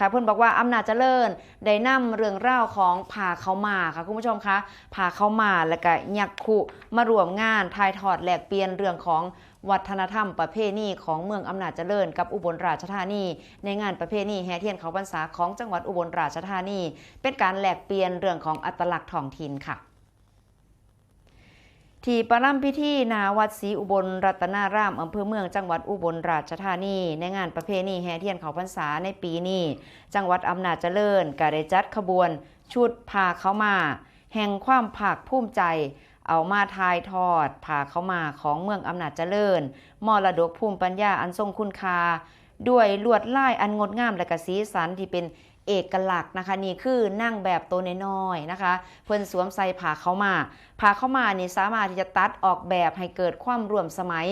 นะคะเพื่อนบอกว่าอำนาจเจริญได้นำเรื่องเล่าของผ่าเขามาค่ะคุณผู้ชมคะผ่าเขามาแล้วก็ยักขุมารวมงานทายทอดแลกเปลี่ยนเรื่องของวัฒนธรรมประเพณีของเมืองอำนาจเจริญกับอุบลราชธานีในงานประเพณีแห่เทียนเขาพรรษาของจังหวัดอุบลราชธานีเป็นการแลกเปลี่ยนเรื่องของอัตลักษณ์ท้องถิ่นค่ะที่ประรำพิธีนาวัดศรีอุบลรัตนารามอำเภอเมืองจังหวัดอุบลราชธานีในงานประเพณีแห่เทียนเขาพรรษาในปีนี้จังหวัดอำนาจเจริญก็ได้จัดขบวนชุดพาเขามาแห่งความภาคภูมิใจเอามาทายทอดพาเขามาของเมืองอำนาจเจริญมรดกภูมิปัญญาอันทรงคุณค่าด้วยลวดลายอันงดงามและก็สีสันที่เป็นเอกลักษณ์นะคะนี่คือนั่งแบบตัวน้อยๆนะคะเพิ่นสวมใส่ผ้าเข้ามานี่สามารถที่จะตัดออกแบบให้เกิดความร่วมสมัย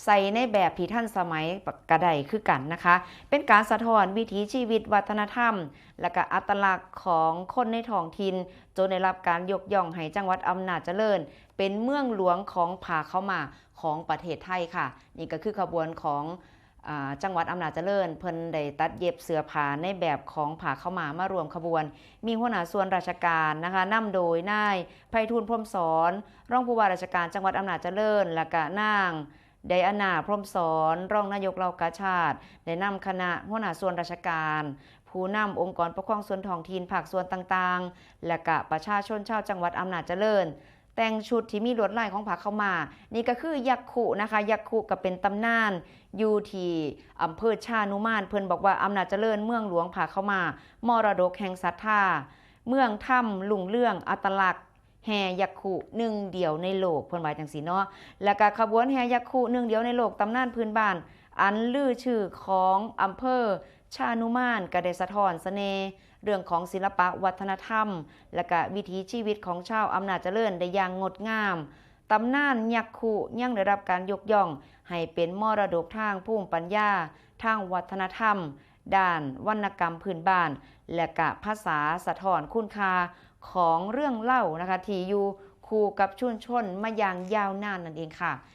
ใส่ในแบบที่ทันสมัยกระไดคือกันนะคะเป็นการสะท้อนวิถีชีวิตวัฒนธรรมและก็อัตลักษณ์ของคนในท้องถิ่นจนได้รับการยกย่องให้จังหวัดอำนาจเจริญเป็นเมืองหลวงของผ้าเข้ามาของประเทศไทยค่ะนี่ก็คือขบวนของจังหวัดอำนาจเจริญเพิ่นได้ตัดเย็บเสื้อผ้าในแบบของผ้าเข้ามารวมขบวนมีหัวหน้าส่วนราชการนะคะนำโดยนายไพฑูรย์พรหมสอนรองผู้ว่าราชการจังหวัดอำนาจเจริญและก็นางไดอาน่าพรหมสอนรองนายกเหล่ากาชาติได้นำคณะหัวหน้าส่วนราชการผู้นำองค์กรปกครองส่วนท้องถิ่นภาคส่วนต่างๆและก็ประชาชนชาวจังหวัดอำนาจเจริญแต่งชุดที่มีลวดลายของผ้าเข้ามานี่ก็คือยักษ์ขุนะคะยักษ์ขุก็เป็นตำนานอยู่ที่อำเภอชานุมานเพิ่นบอกว่าอำนาจเจริญเมืองหลวงผ้าเข้ามามรดกแห่งศรัทธาเมืองถ้ำลุ่งเรื่องอัตลักษณ์แห่ยักษ์ขุหนึ่งเดียวในโลกเพิ่นว่าจังซี่เนาะแล้วก็ขบวนแห่ยักษ์ขุหนึ่งเดียวในโลกตำนานพื้นบ้านอันลือชื่อของอำเภอชานุมานก็ได้สะท้อนเสน่ห์เรื่องของศิลปะวัฒนธรรมและก็วิถีชีวิตของชาวอำนาจเจริญได้อย่างงดงามตำนานยักษ์ขุยังได้รับการยกย่องให้เป็นมรดกทางภูมิปัญญาทางวัฒนธรรมด้านวรรณกรรมพื้นบ้านและก็ภาษาสะท้อนคุณค่าของเรื่องเล่านะคะที่อยู่คู่กับชุมชนมาอย่างยาวนานนั่นเองค่ะ